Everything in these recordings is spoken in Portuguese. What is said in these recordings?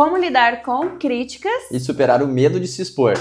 como lidar com críticas e superar o medo de se expor.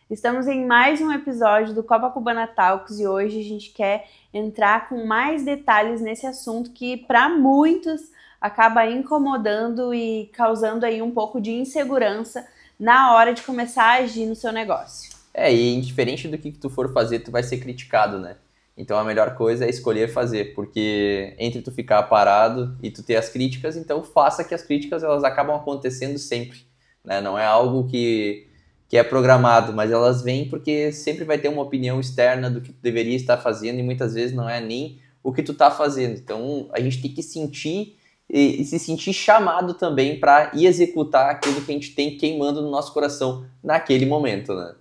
Estamos em mais um episódio do Copacabana Talks e hoje a gente quer entrar com mais detalhes nesse assunto que para muitos acaba incomodando e causando aí um pouco de insegurança na hora de começar a agir no seu negócio. E indiferente do que tu for fazer, tu vai ser criticado, né? Então a melhor coisa é escolher fazer, porque entre tu ficar parado e tu ter as críticas, então faça que as críticas elas acabam acontecendo sempre, né? Não é algo que é programado, mas elas vêm porque sempre vai ter uma opinião externa do que tu deveria estar fazendo e muitas vezes não é nem o que tu tá fazendo. Então a gente tem que sentir e se sentir chamado também para ir executar aquilo que a gente tem queimando no nosso coração naquele momento, né?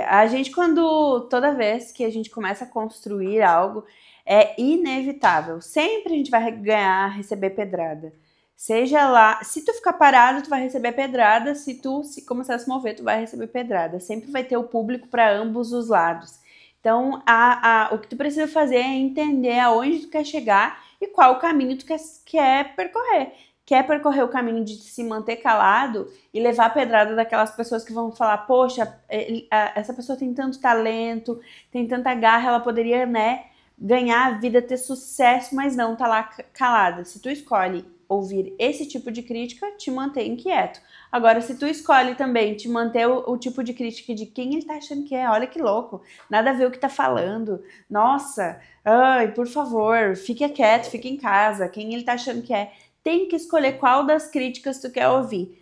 A gente toda vez que a gente começa a construir algo, é inevitável. Sempre a gente vai receber pedrada. Seja lá, se tu ficar parado, tu vai receber pedrada, se tu começar a se mover, tu vai receber pedrada. Sempre vai ter o público para ambos os lados. Então, o que tu precisa fazer é entender aonde tu quer chegar e qual o caminho tu quer percorrer. Quer percorrer o caminho de se manter calado e levar a pedrada daquelas pessoas que vão falar, poxa, essa pessoa tem tanto talento, tem tanta garra, ela poderia, né, ganhar a vida, ter sucesso, mas não, tá lá calada. Se tu escolhe ouvir esse tipo de crítica, te mantém quieto. Agora, se tu escolhe também te manter o tipo de crítica de quem ele tá achando que é, olha que louco, nada a ver o que tá falando, nossa, ai, por favor, fique quieto, fique em casa, quem ele tá achando que é, tem que escolher qual das críticas tu quer ouvir.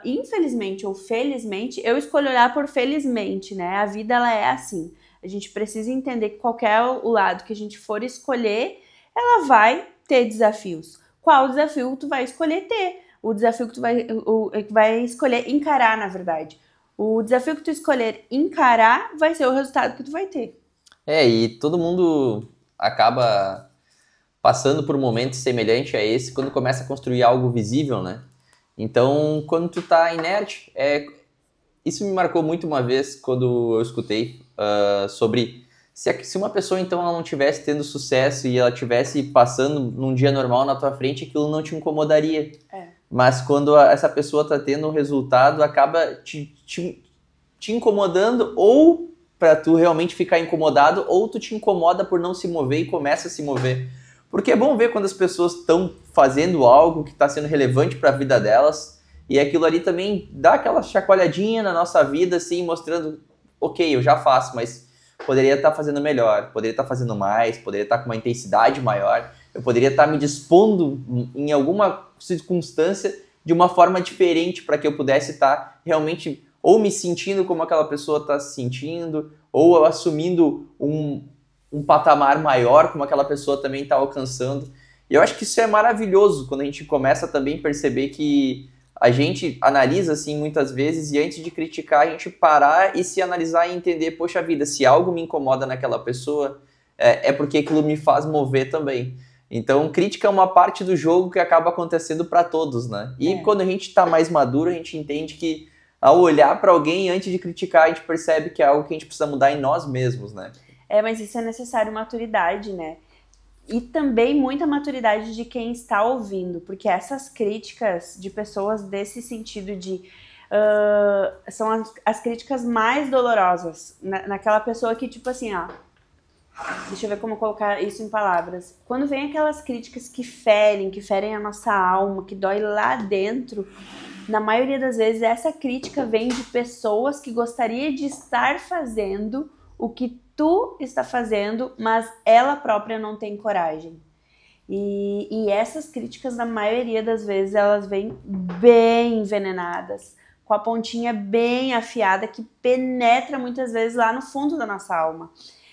Infelizmente ou felizmente, eu escolho olhar por felizmente, né? A vida, ela é assim. A gente precisa entender que qualquer o lado que a gente for escolher, ela vai ter desafios. Qual desafio tu vai escolher ter? O desafio que tu vai escolher encarar, na verdade. O desafio que tu escolher encarar vai ser o resultado que tu vai ter. E todo mundo acaba passando por um momento semelhante a esse quando começa a construir algo visível, né? Então, quando tu tá inerte, isso me marcou muito uma vez quando eu escutei sobre se uma pessoa então ela não estivesse tendo sucesso e ela estivesse passando num dia normal na tua frente, aquilo não te incomodaria. Mas quando essa pessoa tá tendo um resultado, acaba te incomodando, ou para tu realmente ficar incomodado, ou tu te incomoda por não se mover e começa a se mover. Porque é bom ver quando as pessoas estão fazendo algo que está sendo relevante para a vida delas, e aquilo ali também dá aquela chacoalhadinha na nossa vida, assim, mostrando, ok, eu já faço, mas poderia estar fazendo melhor, poderia estar fazendo mais, poderia estar com uma intensidade maior, eu poderia estar me dispondo em alguma circunstância de uma forma diferente para que eu pudesse estar realmente ou me sentindo como aquela pessoa está se sentindo, ou assumindo um patamar maior como aquela pessoa também está alcançando. E eu acho que isso é maravilhoso quando a gente começa também a perceber que a gente analisa assim muitas vezes e antes de criticar a gente parar e se analisar e entender, poxa vida, se algo me incomoda naquela pessoa é porque aquilo me faz mover também. Então crítica é uma parte do jogo que acaba acontecendo para todos, né? E quando a gente está mais maduro a gente entende que ao olhar para alguém antes de criticar a gente percebe que é algo que a gente precisa mudar em nós mesmos, né? Mas isso é necessário maturidade, né? E também muita maturidade de quem está ouvindo, porque essas críticas de pessoas desse sentido são as críticas mais dolorosas, naquela pessoa que tipo assim, deixa eu ver como colocar isso em palavras. Quando vem aquelas críticas que ferem a nossa alma, que dói lá dentro, na maioria das vezes essa crítica vem de pessoas que gostaria de estar fazendo o que tu está fazendo, mas ela própria não tem coragem. E essas críticas, na maioria das vezes, elas vêm bem envenenadas, com a pontinha bem afiada, que penetra muitas vezes lá no fundo da nossa alma.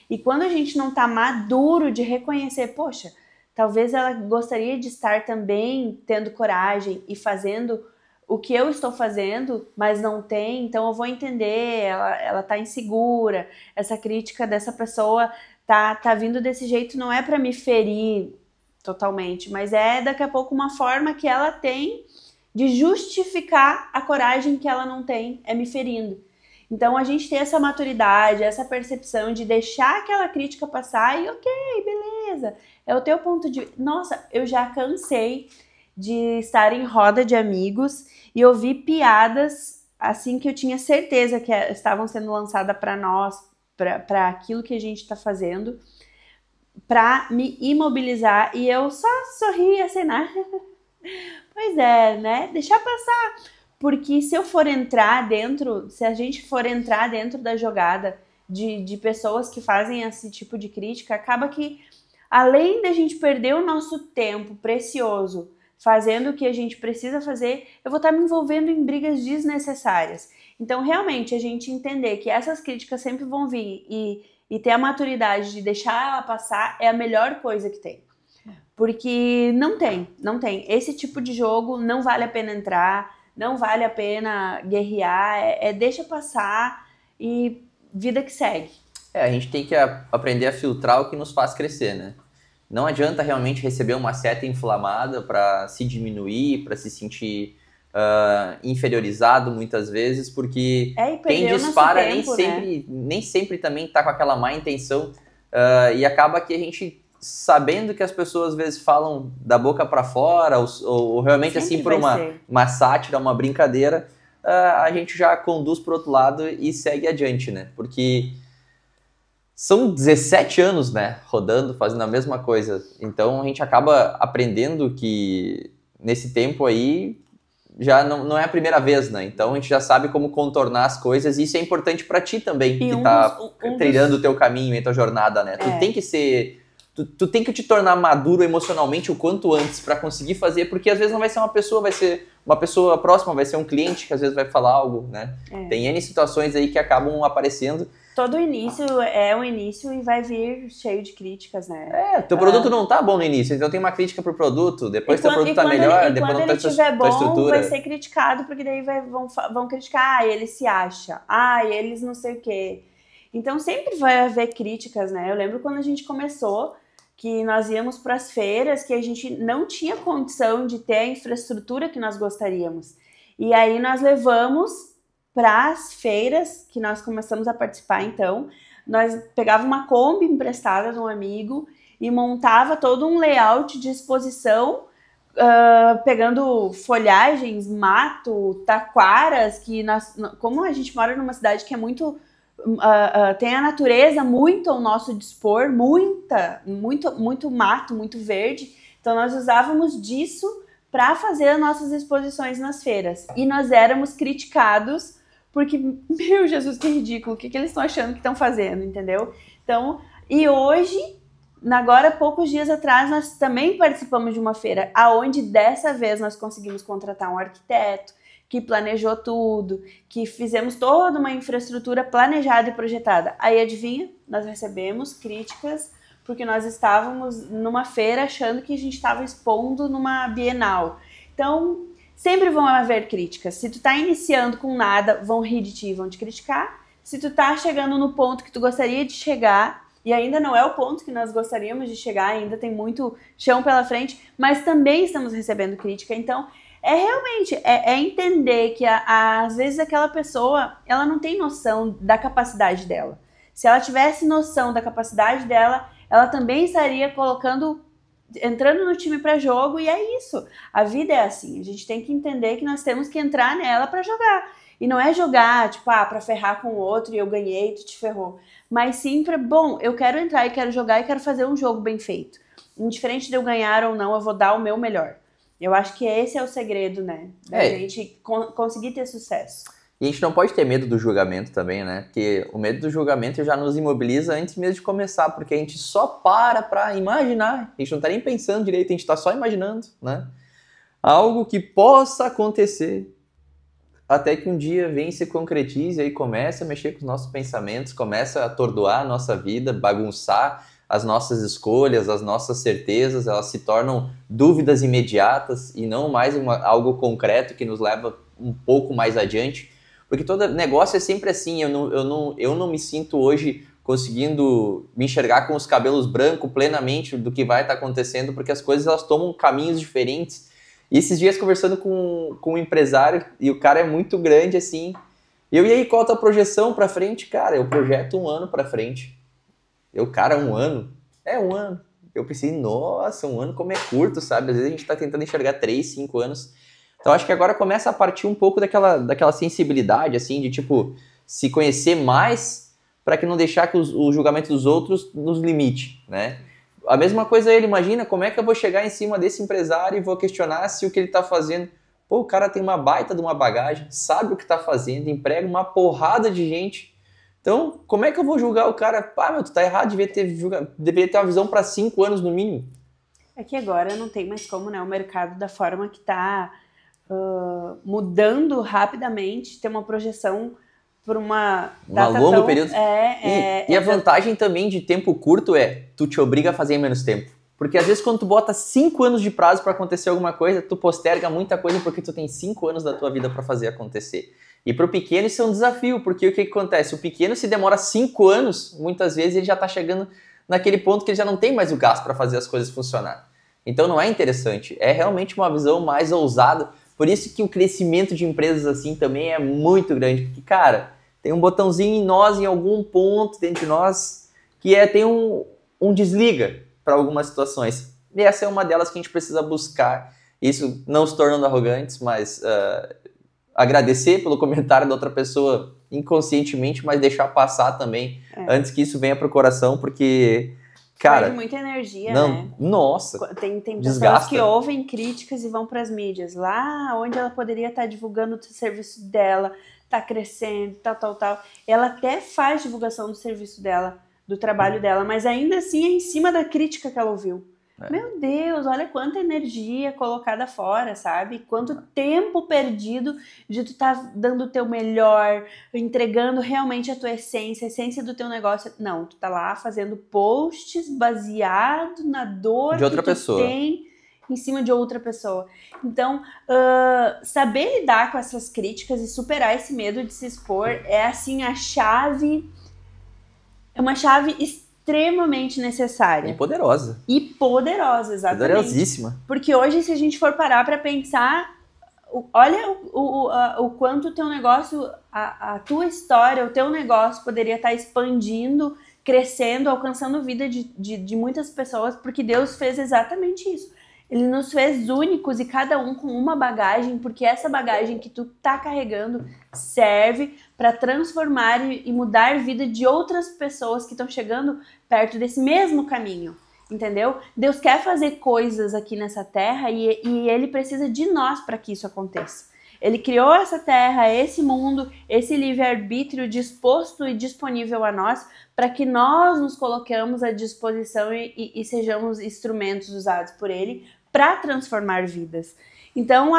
E quando a gente não tá maduro de reconhecer, poxa, talvez ela gostaria de estar também tendo coragem e fazendo o que eu estou fazendo, mas não tem, então eu vou entender, ela tá insegura, essa crítica dessa pessoa tá vindo desse jeito, não é para me ferir totalmente, mas é daqui a pouco uma forma que ela tem de justificar a coragem que ela não tem, me ferindo. Então a gente tem essa maturidade, essa percepção de deixar aquela crítica passar e ok, beleza, é o teu ponto de vista. Nossa, eu já cansei de estar em roda de amigos e ouvir piadas assim que eu tinha certeza que estavam sendo lançadas para nós, para aquilo que a gente está fazendo, para me imobilizar, e eu só sorria, acenar. Pois é, né? Deixar passar. Porque se eu for entrar dentro, se a gente for entrar dentro da jogada de pessoas que fazem esse tipo de crítica, acaba que, além da gente perder o nosso tempo precioso fazendo o que a gente precisa fazer, eu vou estar me envolvendo em brigas desnecessárias. Então, realmente, a gente entender que essas críticas sempre vão vir e ter a maturidade de deixar ela passar é a melhor coisa que tem. Porque não tem. Esse tipo de jogo não vale a pena entrar, não vale a pena guerrear, deixa passar e vida que segue. A gente tem que aprender a filtrar o que nos faz crescer, né? Não adianta realmente receber uma seta inflamada para se diminuir, para se sentir inferiorizado muitas vezes, porque quem dispara tempo, nem sempre também está com aquela má intenção, e acaba que a gente, sabendo que as pessoas às vezes falam da boca para fora, ou realmente sempre assim por uma sátira, uma brincadeira, a gente já conduz para o outro lado e segue adiante, né? Porque são 17 anos, né, rodando, fazendo a mesma coisa. Então a gente acaba aprendendo que nesse tempo aí já não é a primeira vez, né? Então a gente já sabe como contornar as coisas, e isso é importante para ti também, que tá trilhando o teu caminho e a tua jornada, né? Tu tem que ser... Tu tem que te tornar maduro emocionalmente o quanto antes para conseguir fazer, porque às vezes não vai ser uma pessoa, vai ser uma pessoa próxima, vai ser um cliente que às vezes vai falar algo, né? Tem N situações aí que acabam aparecendo. Todo início é um início e vai vir cheio de críticas, né? Teu produto não tá bom no início, então tem uma crítica pro produto, depois teu produto tá melhor, depois não tá tua estrutura. Quando ele estiver bom, vai ser criticado, porque daí vão criticar, ele se acha, eles não sei o quê. Então sempre vai haver críticas, né? Eu lembro quando a gente começou, que nós íamos para as feiras, que a gente não tinha condição de ter a infraestrutura que nós gostaríamos. E aí nós levamos para as feiras que nós começamos a participar, então, nós pegava uma Kombi emprestada de um amigo e montava todo um layout de exposição, pegando folhagens, mato, taquaras, que como a gente mora numa cidade que é muito... tem a natureza muito ao nosso dispor, muito mato, muito verde, então nós usávamos disso para fazer as nossas exposições nas feiras, e nós éramos criticados porque, meu Jesus, que ridículo, o que eles estão achando que estão fazendo, entendeu? Então, e hoje, agora poucos dias atrás, nós também participamos de uma feira, aonde dessa vez nós conseguimos contratar um arquiteto, que planejou tudo, que fizemos toda uma infraestrutura planejada e projetada. Aí, adivinha? Nós recebemos críticas porque nós estávamos numa feira achando que a gente estava expondo numa Bienal. Então, sempre vão haver críticas. Se tu tá iniciando com nada, vão rir de ti, vão te criticar. Se tu tá chegando no ponto que tu gostaria de chegar, e ainda não é o ponto que nós gostaríamos de chegar, ainda tem muito chão pela frente, mas também estamos recebendo crítica. Então, realmente entender que às vezes aquela pessoa, ela não tem noção da capacidade dela. Se ela tivesse noção da capacidade dela, ela também estaria entrando no time para jogo, e é isso. A vida é assim, a gente tem que entender que nós temos que entrar nela para jogar. E não é jogar, tipo, para ferrar com o outro e eu ganhei, tu te ferrou. Mas sim eu quero entrar e quero jogar e quero fazer um jogo bem feito. Indiferente de eu ganhar ou não, eu vou dar o meu melhor. Eu acho que esse é o segredo, né? Da gente conseguir ter sucesso. E a gente não pode ter medo do julgamento também, né? Porque o medo do julgamento já nos imobiliza antes mesmo de começar, porque a gente só para imaginar. A gente não tá nem pensando direito, a gente tá só imaginando, né? Algo que possa acontecer, até que um dia vem e se concretize e aí começa a mexer com os nossos pensamentos, começa a atordoar a nossa vida, bagunçar as nossas escolhas, as nossas certezas, elas se tornam dúvidas imediatas e não mais algo concreto que nos leva um pouco mais adiante. Porque todo negócio é sempre assim, eu não me sinto hoje conseguindo me enxergar com os cabelos brancos plenamente do que vai estar acontecendo, porque as coisas elas tomam caminhos diferentes. E esses dias conversando com um empresário, e o cara é muito grande assim, e aí, qual a tua projeção para frente? Cara, eu projeto 1 ano para frente. Cara, 1 ano? 1 ano. eu pensei, nossa, um ano como é curto, sabe? Às vezes a gente tá tentando enxergar 3, 5 anos. Então acho que agora começa a partir um pouco daquela sensibilidade, assim, de tipo, se conhecer mais para que não deixar que o julgamento dos outros nos limite, né? A mesma coisa ele, imagina como é que eu vou chegar em cima desse empresário e vou questionar se o que ele tá fazendo... Pô, o cara tem uma baita de uma bagagem, sabe o que tá fazendo, emprega uma porrada de gente. Então, como é que eu vou julgar o cara? Pá, meu, tu tá errado, deveria ter uma visão para 5 anos no mínimo. É que agora não tem mais como, né? O mercado da forma que tá mudando rapidamente, ter uma projeção por uma data longo tão... período. E a vantagem também de tempo curto é, tu te obriga a fazer em menos tempo. Porque às vezes quando tu bota 5 anos de prazo para acontecer alguma coisa, tu posterga muita coisa porque tu tem 5 anos da tua vida para fazer acontecer. E pro pequeno isso é um desafio, porque o que acontece? O pequeno, se demora 5 anos, muitas vezes ele já tá chegando naquele ponto que ele já não tem mais o gás para fazer as coisas funcionar. Então não é interessante, é realmente uma visão mais ousada. Por isso que o crescimento de empresas assim também é muito grande, porque, cara, tem um botãozinho em nós, em algum ponto dentro de nós, que tem um desliga para algumas situações. E essa é uma delas que a gente precisa buscar, isso não se tornando arrogantes, mas agradecer pelo comentário da outra pessoa inconscientemente, mas deixar passar também, antes que isso venha para o coração, porque... Cara, perde muita energia, não, né? Nossa, tem pessoas desgasta. que ouvem críticas e vão para as mídias. Lá onde ela poderia estar divulgando o serviço dela, tá crescendo, tal. Ela até faz divulgação do serviço dela, do trabalho dela, mas ainda assim é em cima da crítica que ela ouviu. Meu Deus, olha quanta energia colocada fora, sabe? Quanto tempo perdido de tu tá dando o teu melhor, entregando realmente a tua essência, a essência do teu negócio. Não, tu tá lá fazendo posts baseado na dor de outra que tu pessoa. tem em cima de outra pessoa. Então, saber lidar com essas críticas e superar esse medo de se expor é assim a chave, é uma chave extremamente necessária. E poderosa. Exatamente. Poderosíssima. Porque hoje, se a gente for parar para pensar, olha o quanto o teu negócio, a tua história, o teu negócio poderia estar expandindo, crescendo, alcançando a vida de muitas pessoas, porque Deus fez exatamente isso. Ele nos fez únicos e cada um com uma bagagem, porque essa bagagem que tu tá carregando serve para transformar e mudar a vida de outras pessoas que estão chegando perto desse mesmo caminho, entendeu? Deus quer fazer coisas aqui nessa terra e Ele precisa de nós para que isso aconteça. Ele criou essa terra, esse mundo, esse livre-arbítrio disposto e disponível a nós para que nós nos coloquemos à disposição e sejamos instrumentos usados por Ele para transformar vidas. Então,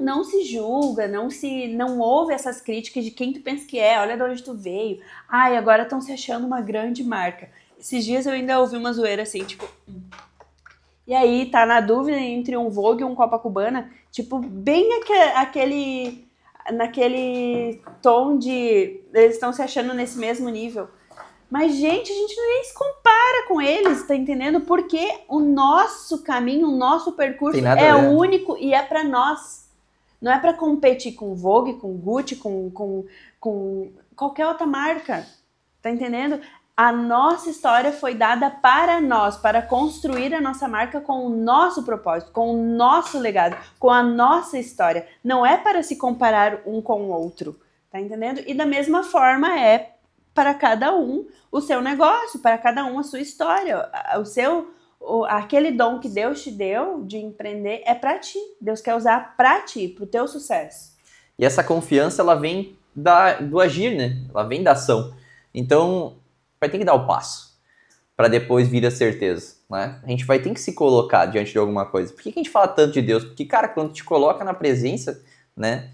não se julga, não ouve essas críticas de quem tu pensa que é, olha de onde tu veio. Agora estão se achando uma grande marca. Esses dias eu ainda ouvi uma zoeira assim, tipo... E aí, tá na dúvida entre um Vogue e um Copacabana, tipo, bem naquele tom de... Eles estão se achando nesse mesmo nível. Mas, gente, a gente nem se compara com eles, tá entendendo? Porque o nosso caminho, o nosso percurso é único e é pra nós. Não é pra competir com Vogue, com Gucci, com qualquer outra marca, tá entendendo? A nossa história foi dada para nós, para construir a nossa marca com o nosso propósito, com o nosso legado, com a nossa história. Não é para se comparar um com o outro, tá entendendo? E da mesma forma é para cada um o seu negócio, para cada um a sua história. Aquele dom que Deus te deu de empreender é para ti. Deus quer usar para ti, para o teu sucesso. E essa confiança, ela vem do agir, né? Ela vem da ação. Então, vai ter que dar o passo para depois vir a certeza, né? A gente vai ter que se colocar diante de alguma coisa. Por que a gente fala tanto de Deus? Porque, cara, quando te coloca na presença, né,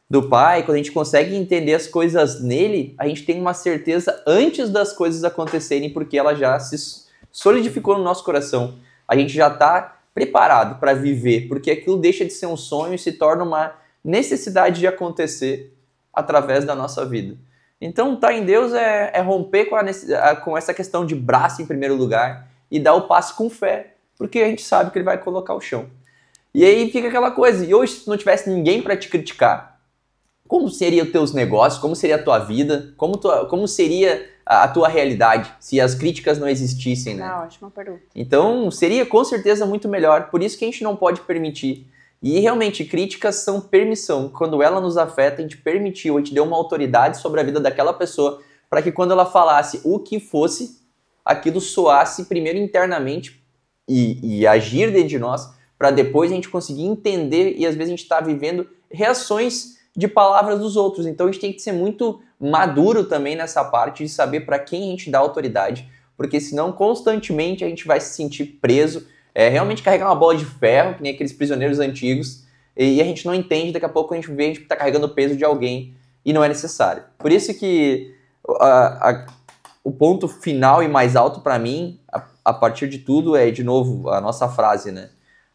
do Pai, quando a gente consegue entender as coisas nele, a gente tem uma certeza antes das coisas acontecerem, porque ela já se solidificou no nosso coração. A gente já está preparado para viver, porque aquilo deixa de ser um sonho e se torna uma necessidade de acontecer através da nossa vida. Então, estar em Deus é romper com essa questão de braço em primeiro lugar e dar o passo com fé, porque a gente sabe que Ele vai colocar o chão. E aí fica aquela coisa, e hoje se não tivesse ninguém para te criticar, como seriam os teus negócios, como seria a tua vida, como seria a tua realidade se as críticas não existissem, né? Ah, ótima pergunta. Então, seria com certeza muito melhor. Por isso que a gente não pode permitir. E realmente, críticas são permissão. Quando ela nos afeta, a gente permitiu, a gente deu uma autoridade sobre a vida daquela pessoa para que quando ela falasse o que fosse, aquilo soasse primeiro internamente e agir dentro de nós, para depois a gente conseguir entender e às vezes a gente está vivendo reações de palavras dos outros. Então a gente tem que ser muito maduro também nessa parte de saber para quem a gente dá autoridade, porque senão constantemente a gente vai se sentir preso, realmente carregar uma bola de ferro, que nem aqueles prisioneiros antigos, e a gente não entende, daqui a pouco a gente vê, a gente está carregando o peso de alguém e não é necessário. Por isso que o ponto final e mais alto para mim, a partir de tudo, é, de novo, a nossa frase, né?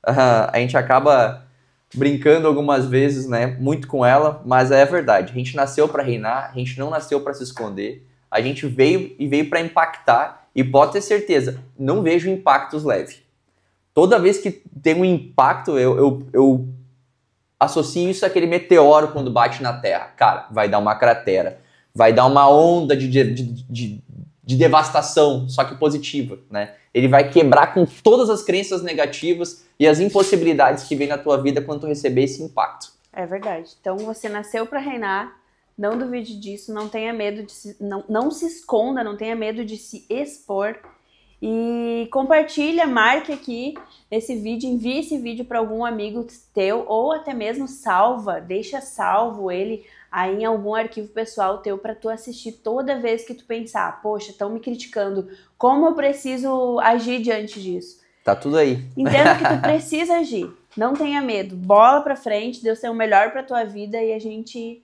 A gente acaba brincando algumas vezes, né, muito com ela, mas é verdade. A gente nasceu para reinar, a gente não nasceu para se esconder. A gente veio para impactar e pode ter certeza, não vejo impactos leves. Toda vez que tem um impacto, eu associo isso àquele meteoro quando bate na Terra. Cara, vai dar uma cratera, vai dar uma onda de devastação, só que positiva, né? Ele vai quebrar com todas as crenças negativas e as impossibilidades que vem na tua vida quando tu receber esse impacto. É verdade. Então você nasceu para reinar, não duvide disso, não tenha medo de não se esconda, não tenha medo de se expor. E compartilha, marque aqui esse vídeo, envie esse vídeo para algum amigo teu ou até mesmo salva, deixa salvo ele aí em algum arquivo pessoal teu para tu assistir toda vez que tu pensar, poxa, estão me criticando, como eu preciso agir diante disso? Tá tudo aí. Entenda que tu precisa agir, não tenha medo, bola pra frente, Deus tem o melhor pra tua vida e a gente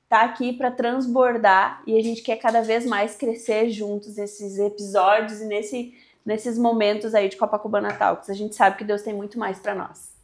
tá aqui para transbordar e a gente quer cada vez mais crescer juntos nesses episódios e nesses momentos aí de Copacabana Talks. A gente sabe que Deus tem muito mais para nós.